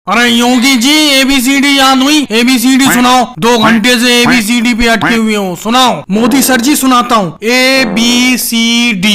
अरे योगी जी एबीसीडी याद हुई? एबीसीडी सुनाओ। 2 घंटे से एबीसीडी पे अटके हुए हो, सुनाओ। मोदी सर जी सुनाता हूँ, ABCD।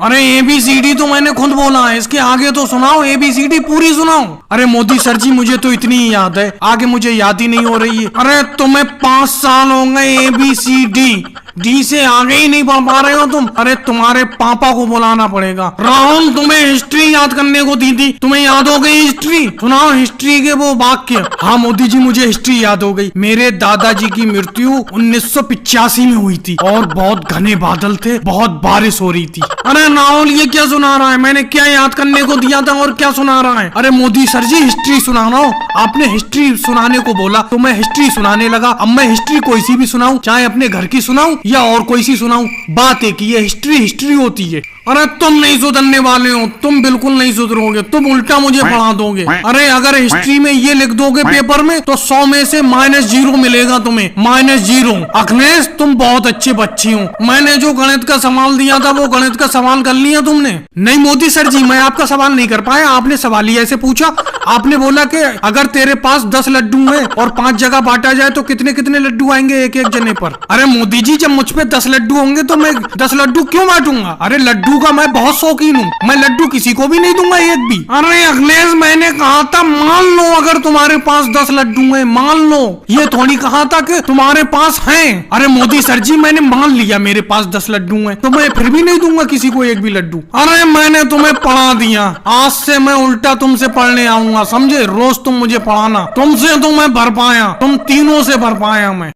अरे ABCD तो मैंने खुद बोला है, इसके आगे तो सुनाओ, ABCD पूरी सुनाओ। अरे मोदी सर जी मुझे तो इतनी ही याद है, आगे मुझे याद ही नहीं हो रही है। अरे तुम्हें 5 साल हो गए ABCD डी से आगे ही नहीं पढ़ पा रहे हो तुम। अरे तुम्हारे पापा को बुलाना पड़ेगा। राहुल तुम्हें हिस्ट्री याद करने को दी थी, तुम्हें याद हो गई हिस्ट्री? सुनाओ हिस्ट्री के वो वाक्य। हाँ मोदी जी मुझे हिस्ट्री याद हो गई। मेरे दादाजी की मृत्यु 1985 में हुई थी और बहुत घने बादल थे, बहुत बारिश हो रही थी। अरे राहुल ये क्या सुना रहा है? मैंने क्या याद करने को दिया था और क्या सुना रहा है? अरे मोदी सर जी हिस्ट्री सुनाना हो, आपने हिस्ट्री सुनाने को बोला तो मैं हिस्ट्री सुनाने लगा। अब मैं हिस्ट्री कोई सी भी सुनाऊं, चाहे अपने घर की सुनाऊं या और कोई सी सुनाऊं, बात एक ही है, हिस्ट्री हिस्ट्री होती है। अरे तुम नहीं सुधरने वाले हो, तुम बिल्कुल नहीं सुधरोगे, तुम उल्टा मुझे पढ़ा दोगे। अरे अगर हिस्ट्री में ये लिख दोगे पेपर में तो 100 में से -0 मिलेगा तुम्हें, -0। अखिलेश तुम बहुत अच्छे बच्चे हो, मैंने जो गणित का सवाल दिया था वो गणित का सवाल कर लिया तुमने? नहीं मोदी सर जी मैं आपका सवाल नहीं कर पाया, आपने सवाल ही ऐसे पूछा। आपने बोला कि अगर तेरे पास 10 लड्डू हैं और 5 जगह बांटा जाए तो कितने कितने लड्डू आएंगे एक एक जने पर? अरे मोदी जी जब मुझ पे 10 लड्डू होंगे तो मैं 10 लड्डू क्यों बांटूंगा? अरे लड्डू का मैं बहुत शौकीन हूँ, मैं लड्डू किसी को भी नहीं दूंगा एक भी। अरे अखिलेश मैंने कहा था मान लो अगर तुम्हारे पास 10 लड्डू हैं, मान लो, ये थोड़ी कहा था कि तुम्हारे पास हैं। अरे मोदी सर जी मैंने मान लिया मेरे पास 10 लड्डू हैं तो मैं फिर भी नहीं दूंगा किसी को एक भी लड्डू। अरे मैंने तुम्हें पढ़ा दिया, आज से मैं उल्टा तुमसे पढ़ने आऊंगा, समझे? रोज तुम मुझे पढ़ाना, तुमसे तो मैं भर पाया, तुम तीनों से भर पाया मैं।